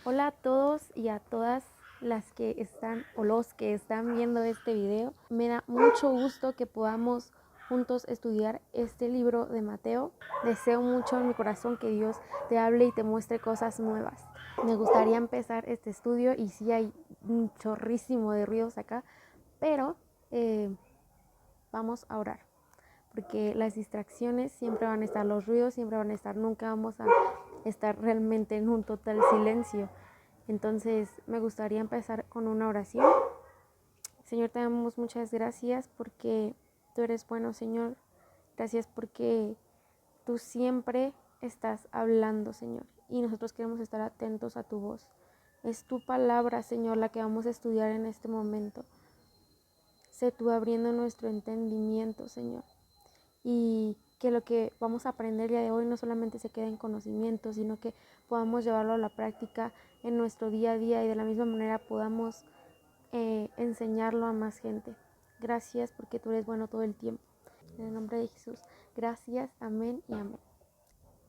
Hola a todos y a todas las que están o los que están viendo este video. Me da mucho gusto que podamos juntos estudiar este libro de Mateo. Deseo mucho en mi corazón que Dios te hable y te muestre cosas nuevas. Me gustaría empezar este estudio y sí hay un chorrísimo de ruidos acá, pero vamos a orar. Porque las distracciones siempre van a estar, los ruidos siempre van a estar, nunca vamos a estar realmente en un total silencio. Entonces me gustaría empezar con una oración. Señor, te damos muchas gracias porque tú eres bueno, Señor. Gracias porque tú siempre estás hablando, Señor, y nosotros queremos estar atentos a tu voz. Es tu palabra, Señor, la que vamos a estudiar en este momento. Sé tú abriendo nuestro entendimiento, Señor, y que lo que vamos a aprender el día de hoy no solamente se quede en conocimiento, sino que podamos llevarlo a la práctica en nuestro día a día y de la misma manera podamos enseñarlo a más gente. Gracias porque tú eres bueno todo el tiempo. En el nombre de Jesús, gracias, amén y amén.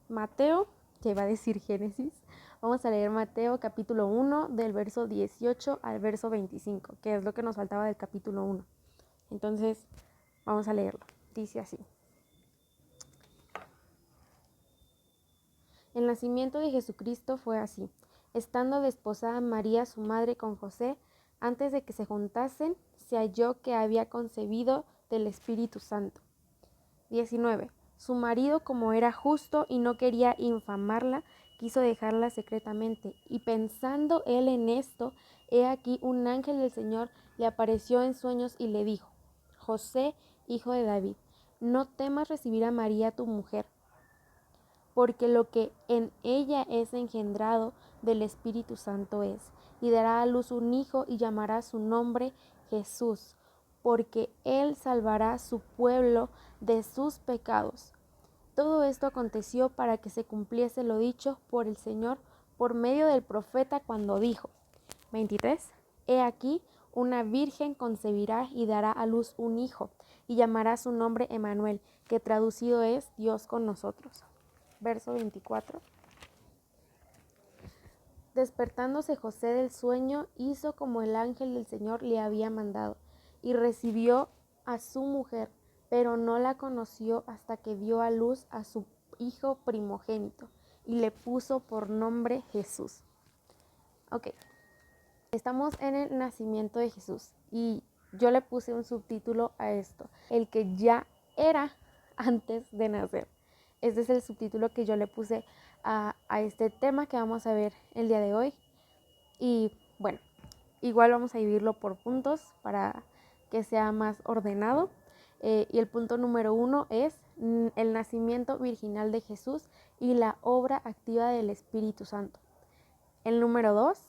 Mateo, que va a decir Génesis, vamos a leer Mateo capítulo 1 del verso 18 al verso 25, que es lo que nos faltaba del capítulo 1. Entonces, vamos a leerlo. Dice así. El nacimiento de Jesucristo fue así. Estando desposada María, su madre, con José, antes de que se juntasen, se halló que había concebido del Espíritu Santo. 19. Su marido, como era justo y no quería infamarla, quiso dejarla secretamente. Y pensando él en esto, he aquí un ángel del Señor le apareció en sueños y le dijo: José, hijo de David, no temas recibir a María tu mujer, porque lo que en ella es engendrado del Espíritu Santo es, y dará a luz un hijo y llamará su nombre Jesús, porque él salvará a su pueblo de sus pecados. Todo esto aconteció para que se cumpliese lo dicho por el Señor por medio del profeta cuando dijo: 23. He aquí, una virgen concebirá y dará a luz un hijo, y llamará su nombre Emmanuel, que traducido es Dios con nosotros. Verso 24. Despertándose José del sueño, hizo como el ángel del Señor le había mandado, y recibió a su mujer, pero no la conoció hasta que dio a luz a su hijo primogénito, y le puso por nombre Jesús. Ok, estamos en el nacimiento de Jesús, y yo le puse un subtítulo a esto: el que ya era antes de nacer. Este es el subtítulo que yo le puse a este tema que vamos a ver el día de hoy. Y bueno, igual vamos a dividirlo por puntos para que sea más ordenado. Y el punto número 1 es el nacimiento virginal de Jesús y la obra activa del Espíritu Santo. El número 2,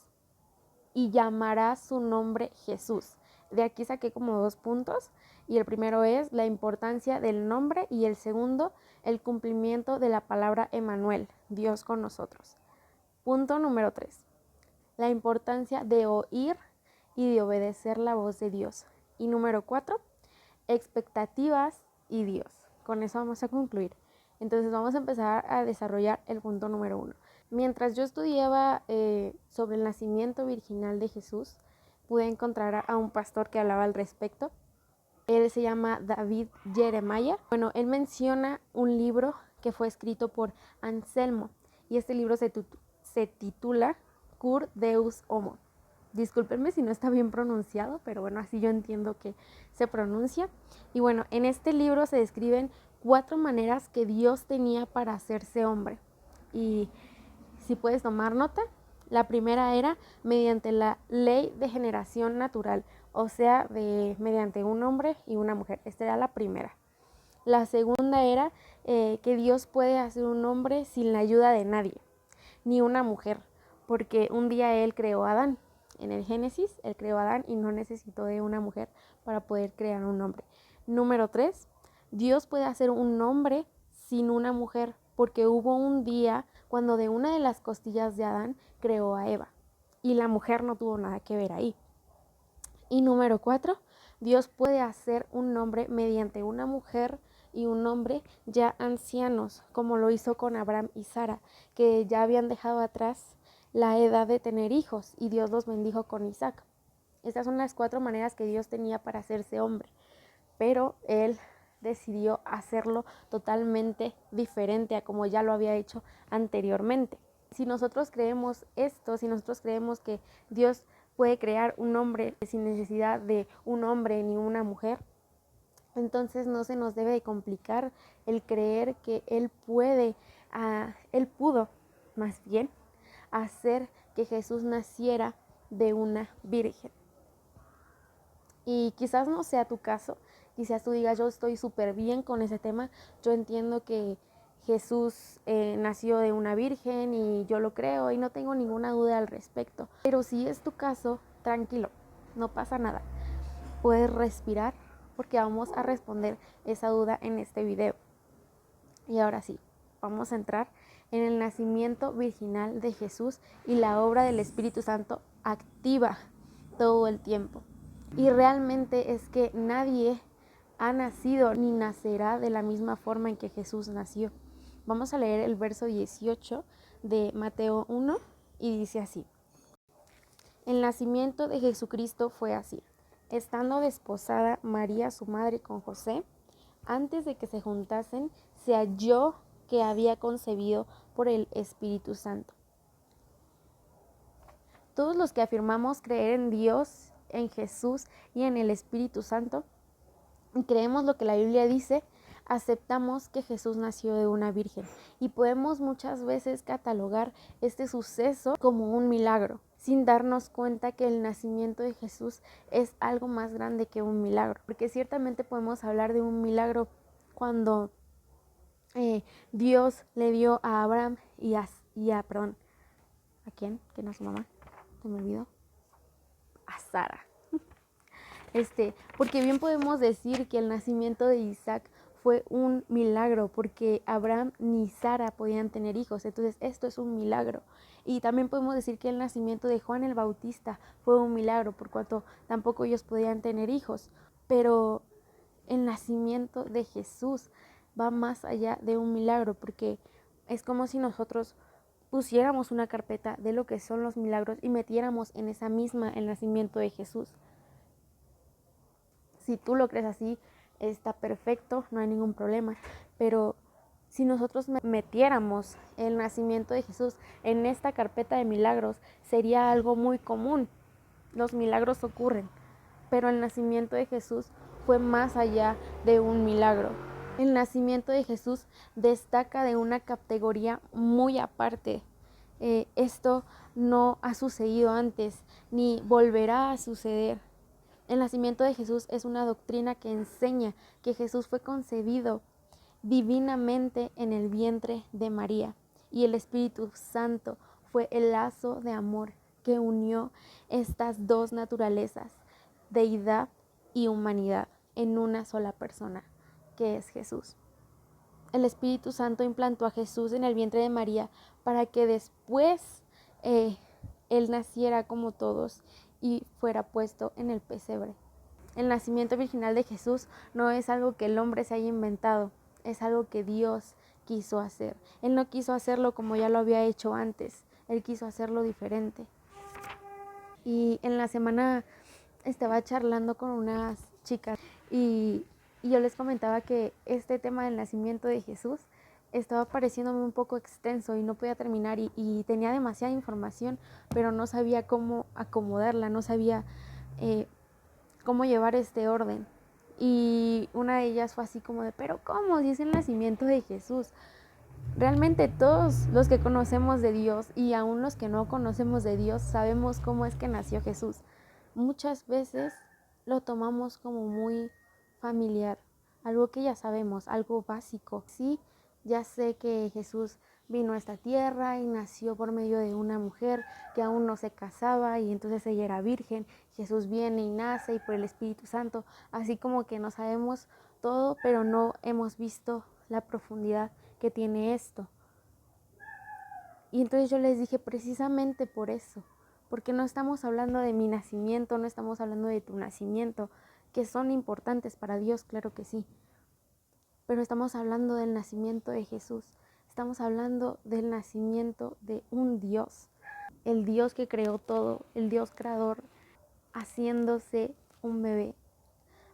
y llamará su nombre Jesús. De aquí saqué como 2 puntos, y el primero es la importancia del nombre y el segundo, el cumplimiento de la palabra Emmanuel, Dios con nosotros. Punto número 3, la importancia de oír y de obedecer la voz de Dios. Y número 4, expectativas y Dios. Con eso vamos a concluir. Entonces vamos a empezar a desarrollar el punto número 1. Mientras yo estudiaba sobre el nacimiento virginal de Jesús, pude encontrar a un pastor que hablaba al respecto. Él se llama David Jeremiah. Bueno, él menciona un libro que fue escrito por Anselmo, y este libro se titula Cur Deus Homo. Discúlpenme si no está bien pronunciado, pero bueno, así yo entiendo que se pronuncia. Y bueno, en este libro se describen 4 maneras que Dios tenía para hacerse hombre. Y si puedes tomar nota, la primera era mediante la ley de generación natural, o sea, mediante un hombre y una mujer. Esta era la primera. La segunda era que Dios puede hacer un hombre sin la ayuda de nadie, ni una mujer, porque un día Él creó a Adán. En el Génesis, Él creó a Adán y no necesitó de una mujer para poder crear un hombre. Número 3, Dios puede hacer un hombre sin una mujer, porque hubo un día cuando de una de las costillas de Adán creó a Eva, y la mujer no tuvo nada que ver ahí. Y número 4, Dios puede hacer un hombre mediante una mujer y un hombre ya ancianos, como lo hizo con Abraham y Sara, que ya habían dejado atrás la edad de tener hijos y Dios los bendijo con Isaac. Estas son las 4 maneras que Dios tenía para hacerse hombre, pero él decidió hacerlo totalmente diferente a como ya lo había hecho anteriormente. Si nosotros creemos esto, si nosotros creemos que Dios puede crear un hombre sin necesidad de un hombre ni una mujer, entonces no se nos debe de complicar el creer que Él pudo más bien hacer que Jesús naciera de una virgen. Y quizás no sea tu caso, quizás tú digas, yo estoy súper bien con ese tema, yo entiendo que Jesús nació de una virgen y yo lo creo y no tengo ninguna duda al respecto. Pero si es tu caso, tranquilo, no pasa nada. Puedes respirar porque vamos a responder esa duda en este video. Y ahora sí, vamos a entrar en el nacimiento virginal de Jesús y la obra del Espíritu Santo activa todo el tiempo. Y realmente es que nadie ha nacido ni nacerá de la misma forma en que Jesús nació. Vamos a leer el verso 18 de Mateo 1 y dice así: el nacimiento de Jesucristo fue así. Estando desposada María su madre con José, antes de que se juntasen, se halló que había concebido por el Espíritu Santo. Todos los que afirmamos creer en Dios, en Jesús y en el Espíritu Santo, y creemos lo que la Biblia dice, aceptamos que Jesús nació de una virgen y podemos muchas veces catalogar este suceso como un milagro, sin darnos cuenta que el nacimiento de Jesús es algo más grande que un milagro, porque ciertamente podemos hablar de un milagro cuando Dios le dio a Abraham ¿a quién? ¿Quién es su mamá? Se me olvidó. A Sara. Porque bien podemos decir que el nacimiento de Isaac fue un milagro, porque Abraham ni Sara podían tener hijos, entonces esto es un milagro. Y también podemos decir que el nacimiento de Juan el Bautista fue un milagro, por cuanto tampoco ellos podían tener hijos. Pero el nacimiento de Jesús va más allá de un milagro, porque es como si nosotros pusiéramos una carpeta de lo que son los milagros y metiéramos en esa misma el nacimiento de Jesús. Si tú lo crees así, está perfecto, no hay ningún problema. Pero si nosotros metiéramos el nacimiento de Jesús en esta carpeta de milagros, sería algo muy común. Los milagros ocurren, pero el nacimiento de Jesús fue más allá de un milagro. El nacimiento de Jesús destaca de una categoría muy aparte. Esto no ha sucedido antes, ni volverá a suceder. El nacimiento de Jesús es una doctrina que enseña que Jesús fue concebido divinamente en el vientre de María y el Espíritu Santo fue el lazo de amor que unió estas dos naturalezas, deidad y humanidad, en una sola persona, que es Jesús. El Espíritu Santo implantó a Jesús en el vientre de María para que después Él naciera como todos y fuera puesto en el pesebre. El nacimiento virginal de Jesús no es algo que el hombre se haya inventado, es algo que Dios quiso hacer. Él no quiso hacerlo como ya lo había hecho antes, Él quiso hacerlo diferente. Y en la semana estaba charlando con unas chicas y yo les comentaba que este tema del nacimiento de Jesús estaba pareciéndome un poco extenso y no podía terminar y tenía demasiada información, pero no sabía cómo acomodarla, no sabía cómo llevar este orden. Y una de ellas fue así como de, pero ¿cómo? Si es el nacimiento de Jesús. Realmente todos los que conocemos de Dios y aún los que no conocemos de Dios sabemos cómo es que nació Jesús. Muchas veces lo tomamos como muy familiar, algo que ya sabemos, algo básico. Sí, ya sé que Jesús vino a esta tierra y nació por medio de una mujer que aún no se casaba y entonces ella era virgen. Jesús viene y nace y por el Espíritu Santo, así como que no sabemos todo, pero no hemos visto la profundidad que tiene esto. Y entonces yo les dije, precisamente por eso, porque no estamos hablando de mi nacimiento, no estamos hablando de tu nacimiento, que son importantes para Dios, claro que sí, pero estamos hablando del nacimiento de Jesús, estamos hablando del nacimiento de un Dios. el Dios que creó todo, el Dios creador, haciéndose un bebé,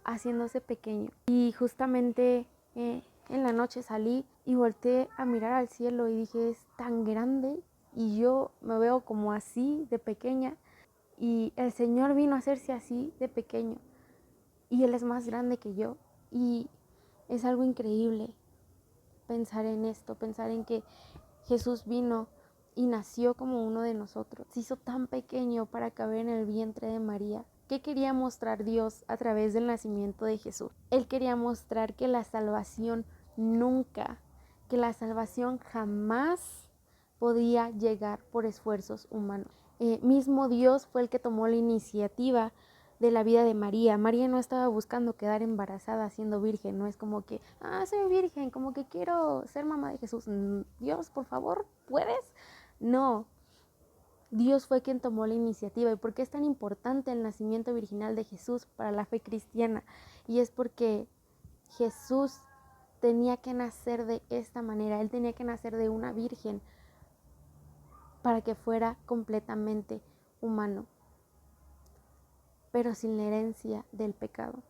haciéndose pequeño. Y justamente en la noche salí y volteé a mirar al cielo y dije, es tan grande y yo me veo como así de pequeña, y el Señor vino a hacerse así de pequeño y Él es más grande que yo. Y es algo increíble pensar en esto, pensar en que Jesús vino y nació como uno de nosotros. Se hizo tan pequeño para caber en el vientre de María. ¿Qué quería mostrar Dios a través del nacimiento de Jesús? Él quería mostrar que la salvación nunca, que la salvación jamás podía llegar por esfuerzos humanos. Mismo Dios fue el que tomó la iniciativa de la vida de María. María no estaba buscando quedar embarazada siendo virgen, no es como que, soy virgen, como que quiero ser mamá de Jesús. Dios, por favor, ¿puedes? No, Dios fue quien tomó la iniciativa. ¿Y por qué es tan importante el nacimiento virginal de Jesús para la fe cristiana? Y es porque Jesús tenía que nacer de esta manera, Él tenía que nacer de una virgen para que fuera completamente humano, pero sin la herencia del pecado.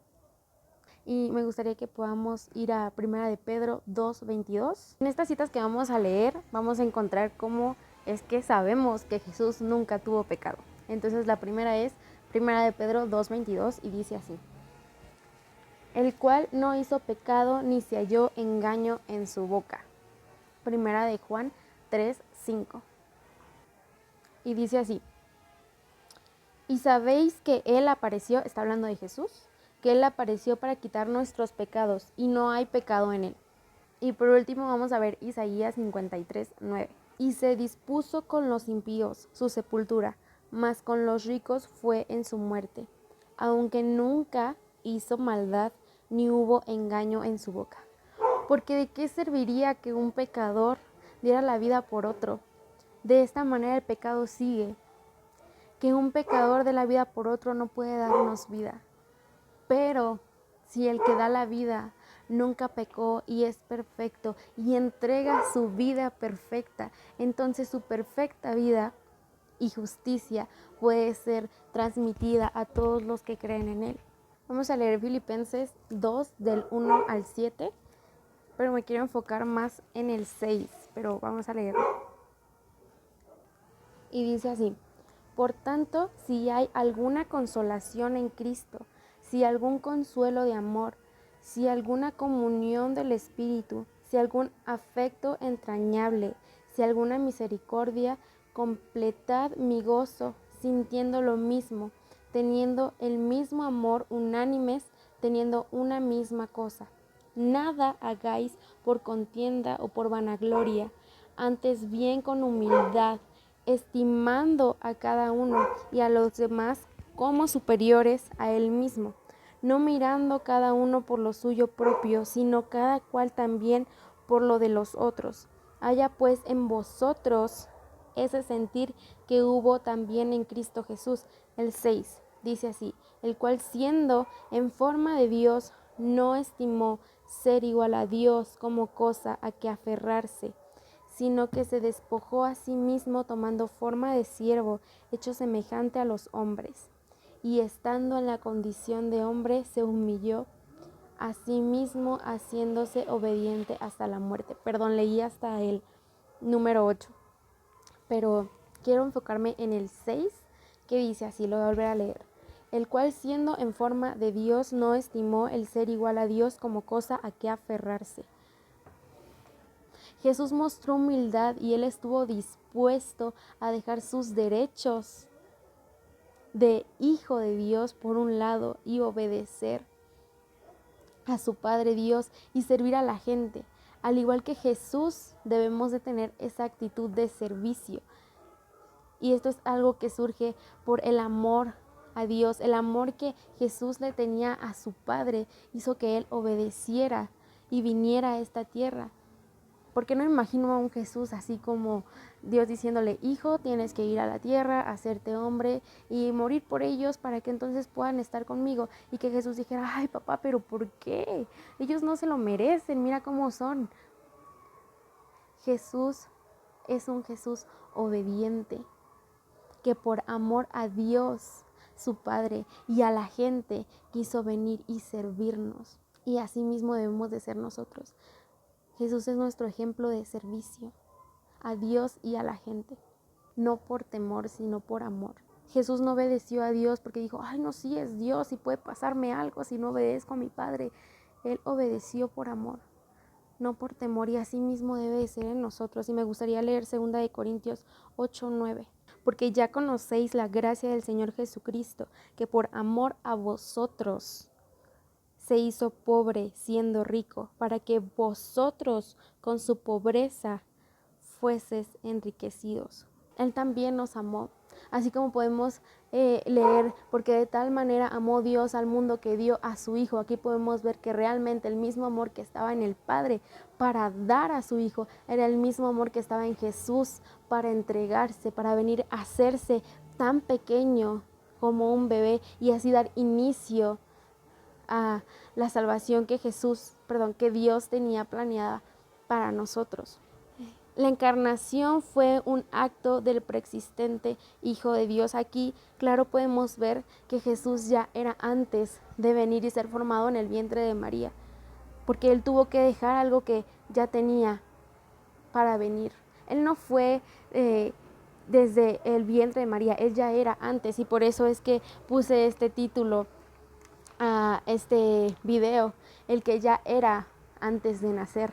Y me gustaría que podamos ir a 1 de Pedro 2:22. En estas citas que vamos a leer, vamos a encontrar cómo es que sabemos que Jesús nunca tuvo pecado. Entonces la primera es 1 de Pedro 2:22 y dice así: el cual no hizo pecado ni se halló engaño en su boca. 1 de Juan 3:5. Y dice así: y sabéis que Él apareció, está hablando de Jesús, que Él apareció para quitar nuestros pecados y no hay pecado en Él. Y por último vamos a ver Isaías 53:9. Y se dispuso con los impíos su sepultura, mas con los ricos fue en su muerte, aunque nunca hizo maldad ni hubo engaño en su boca. Porque ¿de qué serviría que un pecador diera la vida por otro? De esta manera el pecado sigue. Que un pecador dé la vida por otro no puede darnos vida. Pero si el que da la vida nunca pecó y es perfecto y entrega su vida perfecta, entonces su perfecta vida y justicia puede ser transmitida a todos los que creen en Él. Vamos a leer Filipenses 2 del 1 al 7, pero me quiero enfocar más en el 6, pero vamos a leerlo. Y dice así: por tanto, si hay alguna consolación en Cristo, si algún consuelo de amor, si alguna comunión del Espíritu, si algún afecto entrañable, si alguna misericordia, completad mi gozo, sintiendo lo mismo, teniendo el mismo amor, unánimes, teniendo una misma cosa. Nada hagáis por contienda o por vanagloria, antes bien con humildad, estimando a cada uno y a los demás como superiores a él mismo, no mirando cada uno por lo suyo propio, sino cada cual también por lo de los otros. Haya pues en vosotros ese sentir que hubo también en Cristo Jesús. El 6 dice así: el cual siendo en forma de Dios, no estimó ser igual a Dios como cosa a que aferrarse, sino que se despojó a sí mismo tomando forma de siervo, hecho semejante a los hombres. Y estando en la condición de hombre, se humilló a sí mismo, haciéndose obediente hasta la muerte. Perdón, leí hasta el número 8, pero quiero enfocarme en el 6, que dice así, lo voy a volver a leer. El cual siendo en forma de Dios, no estimó el ser igual a Dios como cosa a que aferrarse. Jesús mostró humildad y Él estuvo dispuesto a dejar sus derechos de hijo de Dios por un lado y obedecer a su Padre Dios y servir a la gente. Al igual que Jesús, debemos de tener esa actitud de servicio. Y esto es algo que surge por el amor a Dios. El amor que Jesús le tenía a su Padre hizo que Él obedeciera y viniera a esta tierra. Porque no imagino a un Jesús así como Dios diciéndole: hijo, tienes que ir a la tierra, hacerte hombre y morir por ellos para que entonces puedan estar conmigo. Y que Jesús dijera: ay papá, pero ¿por qué? Ellos no se lo merecen, mira cómo son. Jesús es un Jesús obediente. que por amor a Dios, su Padre, y a la gente quiso venir y servirnos. Y así mismo debemos de ser nosotros. Jesús es nuestro ejemplo de servicio a Dios y a la gente, no por temor, sino por amor. Jesús no obedeció a Dios porque dijo, ay no, sí es Dios y puede pasarme algo si no obedezco a mi Padre. Él obedeció por amor, no por temor, y así mismo debe de ser en nosotros. Y me gustaría leer 2 Corintios 8:9. Porque ya conocéis la gracia del Señor Jesucristo, que por amor a vosotros se hizo pobre siendo rico, para que vosotros con su pobreza fueses enriquecidos. Él también nos amó, así como podemos leer, porque de tal manera amó Dios al mundo que dio a su Hijo. Aquí podemos ver que realmente el mismo amor que estaba en el Padre para dar a su Hijo, era el mismo amor que estaba en Jesús para entregarse, para venir a hacerse tan pequeño como un bebé y así dar inicio a la salvación que Dios tenía planeada para nosotros. La encarnación fue un acto del preexistente Hijo de Dios. Aquí, claro, podemos ver que Jesús ya era antes de venir y ser formado en el vientre de María, porque Él tuvo que dejar algo que ya tenía para venir. Él no fue desde el vientre de María, Él ya era antes, y por eso es que puse este título a este video, el que ya era antes de nacer.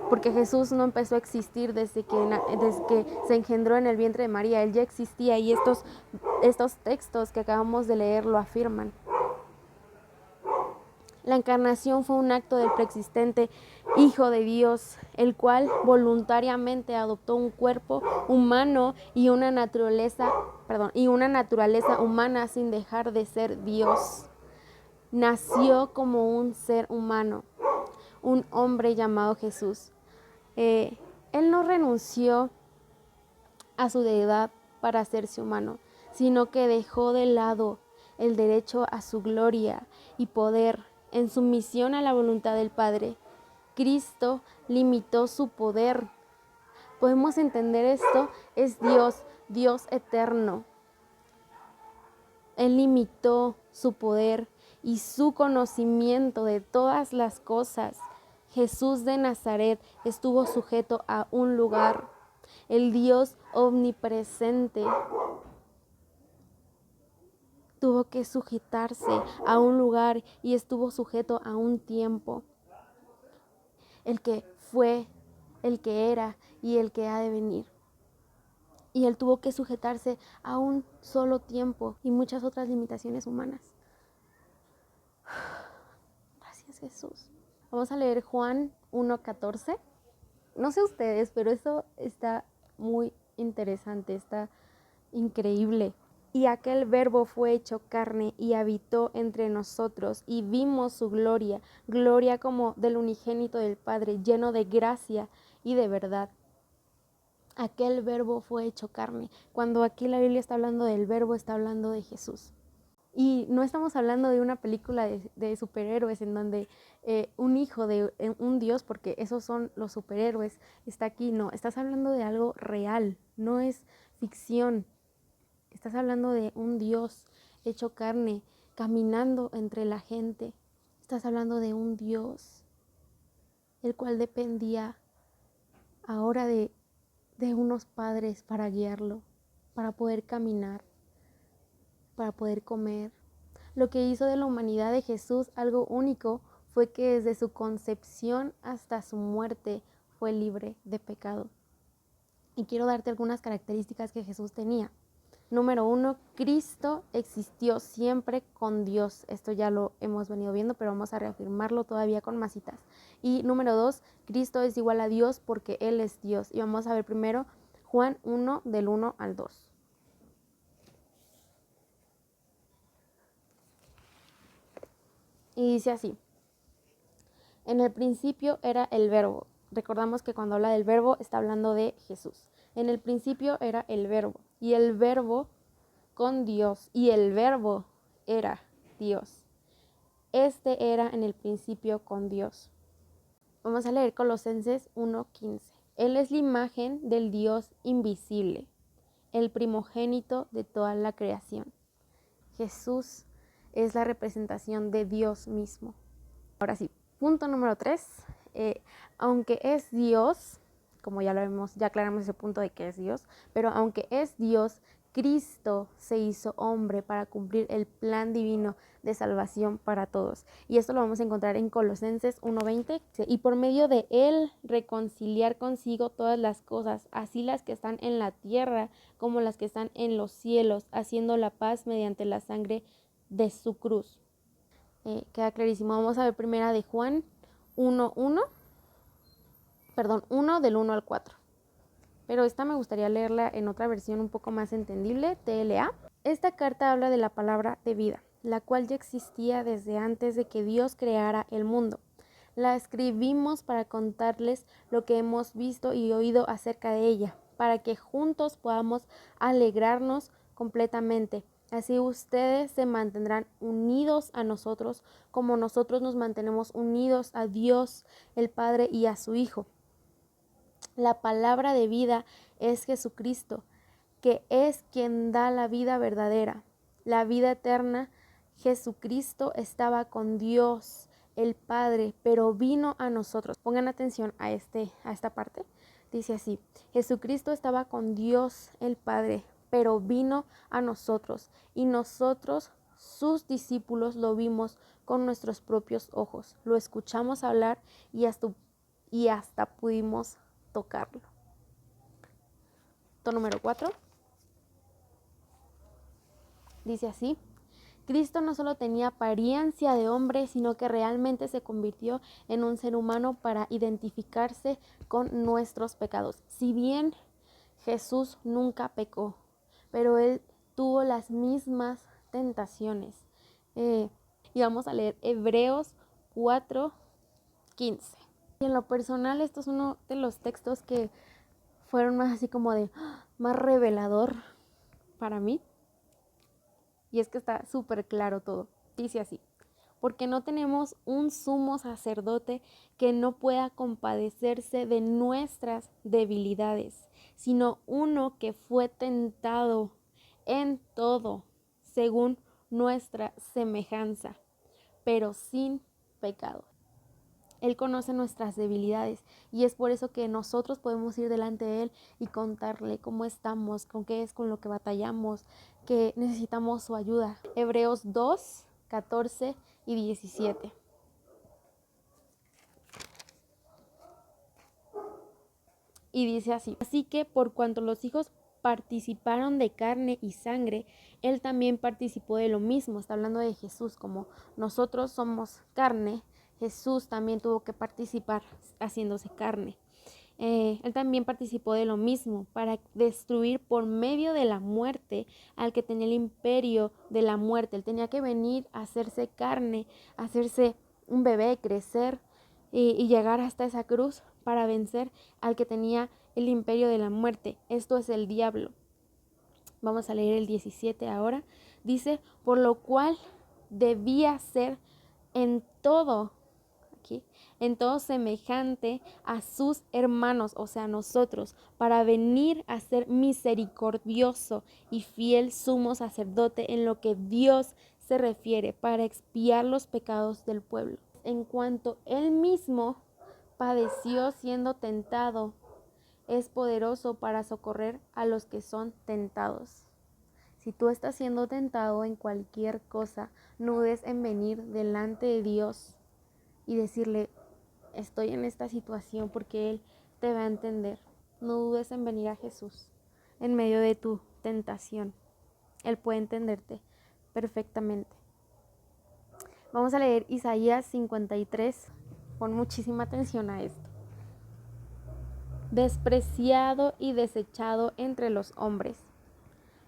Porque Jesús no empezó a existir desde que se engendró en el vientre de María. Él ya existía y estos textos que acabamos de leer lo afirman. La encarnación fue un acto del preexistente Hijo de Dios, el cual voluntariamente adoptó un cuerpo humano y una naturaleza humana sin dejar de ser Dios. Nació como un ser humano, un hombre llamado Jesús. Él no renunció a su deidad para hacerse humano, sino que dejó de lado el derecho a su gloria y poder en sumisión a la voluntad del Padre. Cristo limitó su poder. ¿Podemos entender esto? Es Dios, Dios eterno. Él limitó su poder y su conocimiento de todas las cosas. Jesús de Nazaret estuvo sujeto a un lugar. El Dios omnipresente tuvo que sujetarse a un lugar y estuvo sujeto a un tiempo. El que fue, el que era y el que ha de venir. Y Él tuvo que sujetarse a un solo tiempo y muchas otras limitaciones humanas. Gracias, Jesús. Vamos a leer Juan 1:14. No sé ustedes, pero eso está muy interesante, está increíble. Y aquel Verbo fue hecho carne y habitó entre nosotros, y vimos su gloria, gloria como del unigénito del Padre, lleno de gracia y de verdad. Aquel Verbo fue hecho carne. Cuando aquí la Biblia está hablando del Verbo, está hablando de Jesús. Y no estamos hablando de una película de superhéroes en donde un hijo de un Dios, porque esos son los superhéroes, está aquí. No, estás hablando de algo real, no es ficción. Estás hablando de un Dios hecho carne, caminando entre la gente. Estás hablando de un Dios, el cual dependía ahora de unos padres para guiarlo, para poder caminar, para poder comer. Lo que hizo de la humanidad de Jesús algo único fue que desde su concepción hasta su muerte fue libre de pecado. Y quiero darte algunas características que Jesús tenía. Número 1, Cristo existió siempre con Dios. Esto ya lo hemos venido viendo, pero vamos a reafirmarlo todavía con más citas. Y número 2, Cristo es igual a Dios porque Él es Dios. Y vamos a ver primero Juan 1, del 1 al 2. Y dice así: en el principio era el Verbo. Recordamos que cuando habla del Verbo está hablando de Jesús. En el principio era el Verbo, y el Verbo con Dios, y el Verbo era Dios. Este era en el principio con Dios. Vamos a leer Colosenses 1:15. Él es la imagen del Dios invisible, el primogénito de toda la creación. Jesús es la representación de Dios mismo. Ahora sí, punto número 3. Aunque es Dios, como ya lo vemos, ya aclaramos ese punto de que es Dios, pero aunque es Dios, Cristo se hizo hombre para cumplir el plan divino de salvación para todos. Y esto lo vamos a encontrar en Colosenses 1:20. Y por medio de él reconciliar consigo todas las cosas, así las que están en la tierra como las que están en los cielos, haciendo la paz mediante la sangre de su cruz. Queda clarísimo. Vamos a ver primera de Juan 1 del 1 al 4. Pero esta me gustaría leerla en otra versión un poco más entendible, TLA. Esta carta habla de la palabra de vida, la cual ya existía desde antes de que Dios creara el mundo. La escribimos para contarles lo que hemos visto y oído acerca de ella, para que juntos podamos alegrarnos completamente. Así ustedes se mantendrán unidos a nosotros como nosotros nos mantenemos unidos a Dios, el Padre y a su Hijo. La palabra de vida es Jesucristo, que es quien da la vida verdadera, la vida eterna. Jesucristo estaba con Dios, el Padre, pero vino a nosotros. Pongan atención a esta parte. Dice así: Jesucristo estaba con Dios, el Padre, pero vino a nosotros, y nosotros, sus discípulos, lo vimos con nuestros propios ojos. Lo escuchamos hablar y hasta pudimos tocarlo. Punto número 4. Dice así: Cristo no solo tenía apariencia de hombre, sino que realmente se convirtió en un ser humano para identificarse con nuestros pecados. Si bien Jesús nunca pecó, pero él tuvo las mismas tentaciones. Y vamos a leer Hebreos 4:15. Y en lo personal, esto es uno de los textos que fueron más así como de más revelador para mí. Y es que está súper claro todo. Dice así: porque no tenemos un sumo sacerdote que no pueda compadecerse de nuestras debilidades, sino uno que fue tentado en todo, según nuestra semejanza, pero sin pecado. Él conoce nuestras debilidades y es por eso que nosotros podemos ir delante de Él y contarle cómo estamos, con qué es con lo que batallamos, que necesitamos su ayuda. Hebreos 2:14 y 17. Y dice así: así que por cuanto los hijos participaron de carne y sangre, Él también participó de lo mismo. Está hablando de Jesús, como nosotros somos carne, Jesús también tuvo que participar haciéndose carne. Él también participó de lo mismo para destruir por medio de la muerte al que tenía el imperio de la muerte. Él tenía que venir a hacerse carne, a hacerse un bebé, crecer y llegar hasta esa cruz para vencer al que tenía el imperio de la muerte. Esto es el diablo. Vamos a leer el 17 ahora. Dice: por lo cual debía ser en todo semejante a sus hermanos, o sea, nosotros, para venir a ser misericordioso y fiel sumo sacerdote en lo que Dios se refiere, para expiar los pecados del pueblo. En cuanto él mismo padeció siendo tentado, es poderoso para socorrer a los que son tentados. Si tú estás siendo tentado en cualquier cosa, no dudes en venir delante de Dios y decirle: estoy en esta situación, porque Él te va a entender. No dudes en venir a Jesús en medio de tu tentación. Él puede entenderte perfectamente. Vamos a leer Isaías 53. Pon muchísima atención a esto. Despreciado y desechado entre los hombres,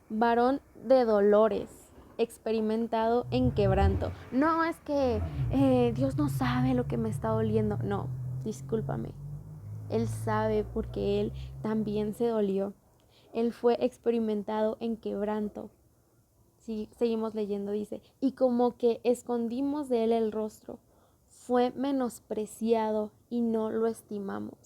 varón de dolores, experimentado en quebranto. No es que Dios no sabe lo que me está doliendo. No, discúlpame. Él sabe, porque Él también se dolió. Él fue experimentado en quebranto. Sí, seguimos leyendo, dice: y como que escondimos de Él el rostro, fue menospreciado y no lo estimamos.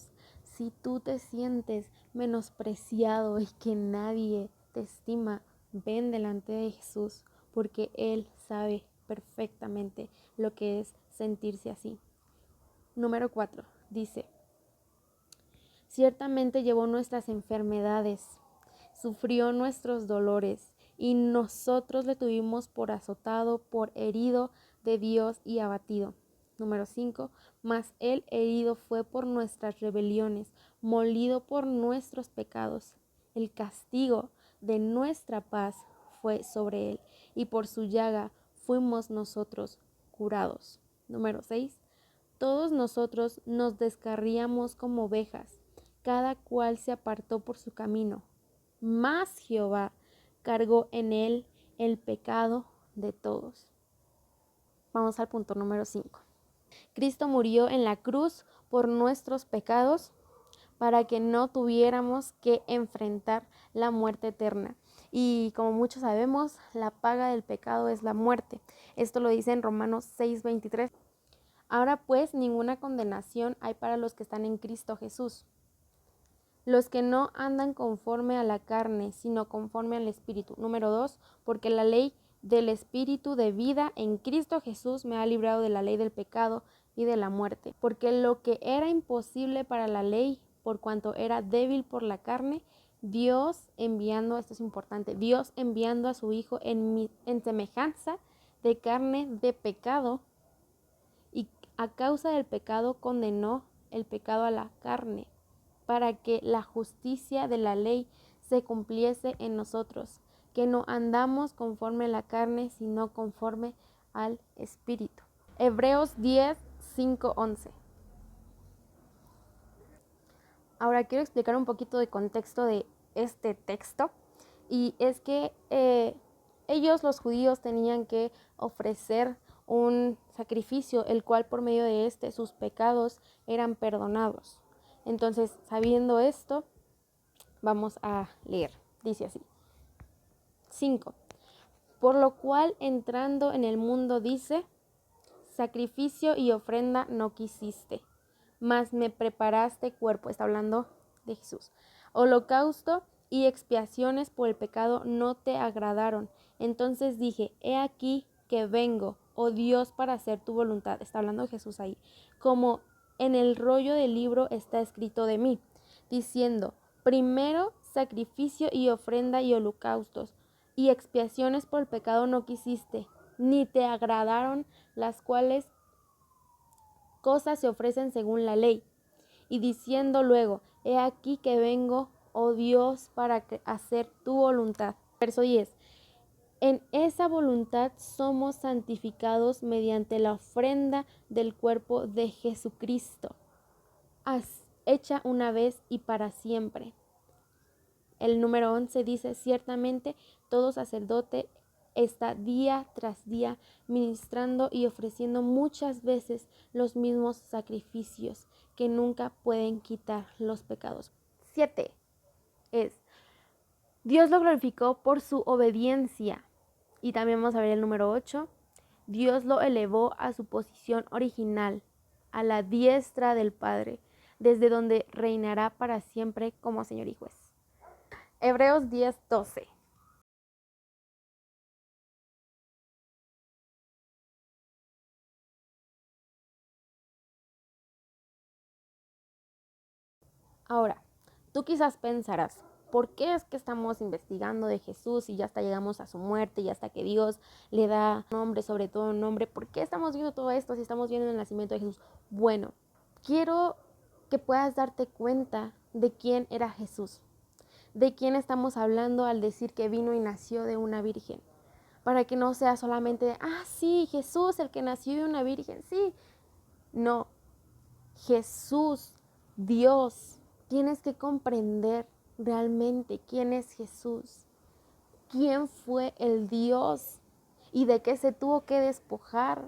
Si tú te sientes menospreciado y que nadie te autoestima, ven delante de Jesús, porque Él sabe perfectamente lo que es sentirse así. Número 4, dice: ciertamente llevó nuestras enfermedades, sufrió nuestros dolores, y nosotros le tuvimos por azotado, por herido de Dios y abatido. Número 5, mas Él herido fue por nuestras rebeliones, molido por nuestros pecados. El castigo de nuestra paz fue sobre Él, y por su llaga fuimos nosotros curados. Número 6, todos nosotros nos descarriamos como ovejas, cada cual se apartó por su camino, mas Jehová cargó en él el pecado de todos. Vamos al punto número 5. Cristo murió en la cruz por nuestros pecados para que no tuviéramos que enfrentar la muerte eterna. Y como muchos sabemos, la paga del pecado es la muerte. Esto lo dice en Romanos 6:23. Ahora pues ninguna condenación hay para los que están en Cristo Jesús, los que no andan conforme a la carne, sino conforme al Espíritu. Número 2, porque la ley del Espíritu de vida en Cristo Jesús me ha librado de la ley del pecado y de la muerte. Porque lo que era imposible para la ley, por cuanto era débil por la carne, Dios enviando, esto es importante, Dios enviando a su Hijo en semejanza de carne de pecado, y a causa del pecado condenó el pecado a la carne, para que la justicia de la ley se cumpliese en nosotros, que no andamos conforme a la carne, sino conforme al Espíritu. Hebreos 10:5-11. Ahora quiero explicar un poquito de contexto de este texto, y es que ellos, los judíos, tenían que ofrecer un sacrificio, el cual por medio de sus pecados eran perdonados. Entonces, sabiendo esto, vamos a leer. Dice así. 5. Por lo cual, entrando en el mundo, dice: sacrificio y ofrenda no quisiste, mas me preparaste cuerpo. Está hablando de Jesús. Holocausto y expiaciones por el pecado no te agradaron. Entonces dije: he aquí que vengo, oh Dios, para hacer tu voluntad. Está hablando de Jesús ahí. Como en el rollo del libro está escrito de mí, diciendo: primero sacrificio y ofrenda y holocaustos y expiaciones por el pecado no quisiste, ni te agradaron, las cuales cosas se ofrecen según la ley. Y diciendo luego: he aquí que vengo, oh Dios, para hacer tu voluntad. Verso 10. En esa voluntad somos santificados mediante la ofrenda del cuerpo de Jesucristo, hecha una vez y para siempre. El número 11 dice: ciertamente todo sacerdote está día tras día ministrando y ofreciendo muchas veces los mismos sacrificios que nunca pueden quitar los pecados. 7 es: Dios lo glorificó por su obediencia. Y también vamos a ver el número 8. Dios lo elevó a su posición original, a la diestra del Padre, desde donde reinará para siempre como Señor y Juez. Hebreos 10:12. Ahora, tú quizás pensarás: ¿por qué es que estamos investigando de Jesús y ya hasta llegamos a su muerte y hasta que Dios le da nombre, sobre todo un nombre? ¿Por qué estamos viendo todo esto si estamos viendo el nacimiento de Jesús? Bueno, quiero que puedas darte cuenta de quién era Jesús, de quién estamos hablando al decir que vino y nació de una virgen, para que no sea solamente: sí, Jesús, el que nació de una virgen, sí. No, Jesús, Dios. Tienes que comprender realmente quién es Jesús, quién fue el Dios y de qué se tuvo que despojar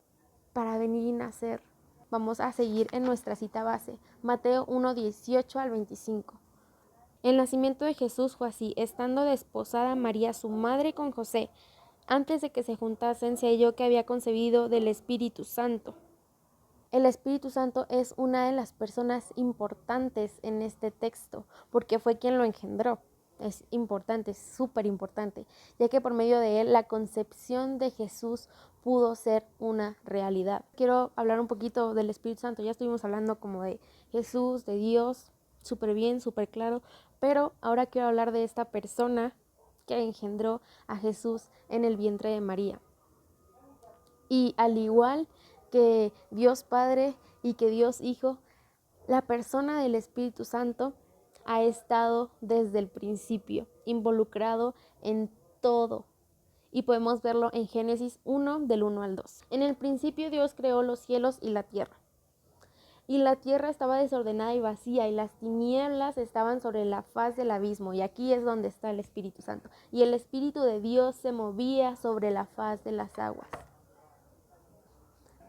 para venir y nacer. Vamos a seguir en nuestra cita base, Mateo 1:18-25. El nacimiento de Jesús fue así: estando desposada María, su madre, con José, antes de que se juntasen, se halló que había concebido del Espíritu Santo. El Espíritu Santo es una de las personas importantes en este texto, porque fue quien lo engendró. es importante, es súper importante, ya que por medio de él la concepción de Jesús pudo ser una realidad. Quiero hablar un poquito del Espíritu Santo. Ya estuvimos hablando como de Jesús, de Dios, súper bien, súper claro, pero ahora quiero hablar de esta persona que engendró a Jesús en el vientre de María. Y al igual que Dios Padre y que Dios Hijo, la persona del Espíritu Santo ha estado desde el principio, involucrado en todo. Y podemos verlo en Génesis 1, del 1 al 2. En el principio Dios creó los cielos y la tierra. Y la tierra estaba desordenada y vacía, y las tinieblas estaban sobre la faz del abismo. Y aquí es donde está el Espíritu Santo. Y el Espíritu de Dios se movía sobre la faz de las aguas.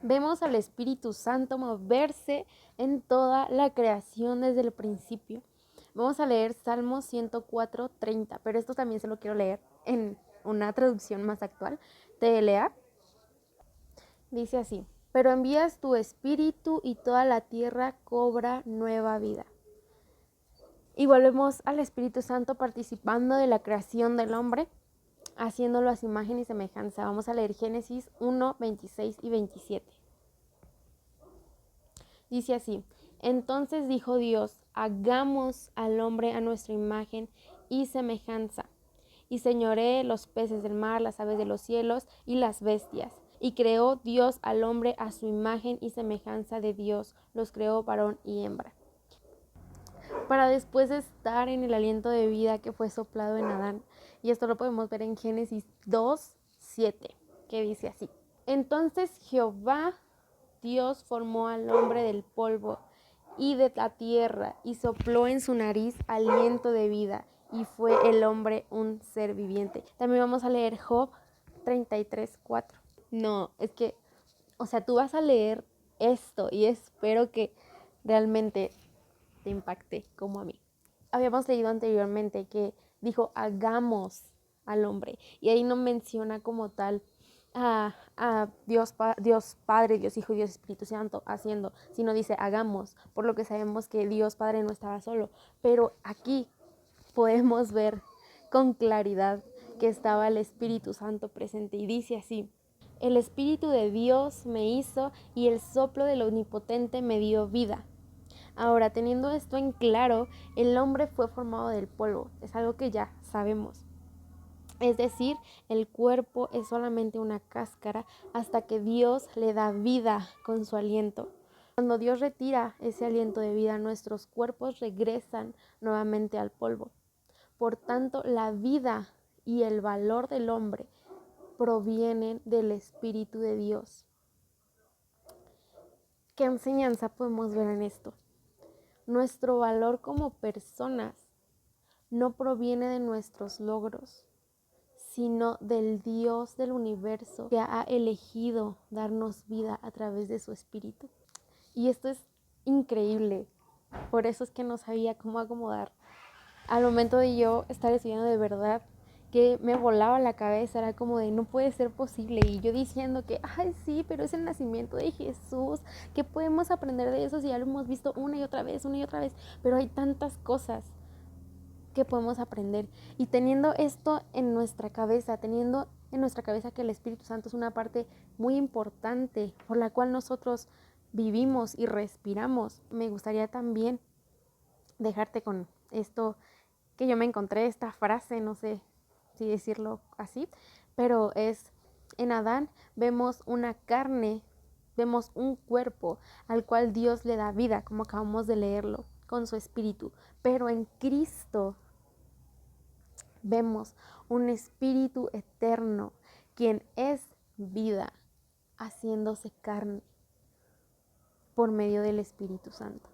Vemos al Espíritu Santo moverse en toda la creación desde el principio. Vamos a leer Salmos 104:30, pero esto también se lo quiero leer en una traducción más actual. Te lea. Dice así: pero envías tu espíritu y toda la tierra cobra nueva vida. Y volvemos al Espíritu Santo participando de la creación del hombre, haciéndolo a su imagen y semejanza. Vamos a leer Génesis 1, 26 y 27. Dice así: entonces dijo Dios, hagamos al hombre a nuestra imagen y semejanza, y señoree los peces del mar, las aves de los cielos y las bestias. Y creó Dios al hombre a su imagen y semejanza de Dios, los creó varón y hembra. Para después estar en el aliento de vida que fue soplado en Adán. Y esto lo podemos ver en Génesis 2:7, que dice así: entonces Jehová Dios formó al hombre del polvo y de la tierra, y sopló en su nariz aliento de vida, y fue el hombre un ser viviente. También vamos a leer Job 33:4. No, es que, tú vas a leer esto y espero que realmente te impacte como a mí. Habíamos leído anteriormente que dijo, hagamos al hombre, y ahí no menciona como tal a Dios Padre, Dios Hijo y Dios Espíritu Santo haciendo, sino dice hagamos, por lo que sabemos que Dios Padre no estaba solo, pero aquí podemos ver con claridad que estaba el Espíritu Santo presente, y dice así: el Espíritu de Dios me hizo y el soplo del Omnipotente me dio vida. Ahora, teniendo esto en claro, el hombre fue formado del polvo, es algo que ya sabemos. Es decir, el cuerpo es solamente una cáscara hasta que Dios le da vida con su aliento. Cuando Dios retira ese aliento de vida, nuestros cuerpos regresan nuevamente al polvo. Por tanto, la vida y el valor del hombre provienen del Espíritu de Dios. ¿Qué enseñanza podemos ver en esto? Nuestro valor como personas no proviene de nuestros logros, sino del Dios del universo que ha elegido darnos vida a través de su Espíritu. Y esto es increíble, por eso es que no sabía cómo acomodar. Al momento de yo estar estudiando, de verdad que me volaba la cabeza, era como de no puede ser posible, y yo diciendo que, ay sí, pero es el nacimiento de Jesús, ¿qué podemos aprender de eso si ya lo hemos visto una y otra vez, pero hay tantas cosas que podemos aprender? Y teniendo esto en nuestra cabeza, teniendo en nuestra cabeza que el Espíritu Santo es una parte muy importante por la cual nosotros vivimos y respiramos, me gustaría también dejarte con esto que yo me encontré, esta frase, no sé si decirlo así, pero es: en Adán vemos una carne, vemos un cuerpo al cual Dios le da vida, como acabamos de leerlo, con su Espíritu, pero en Cristo vemos un Espíritu eterno, quien es vida, haciéndose carne por medio del Espíritu Santo.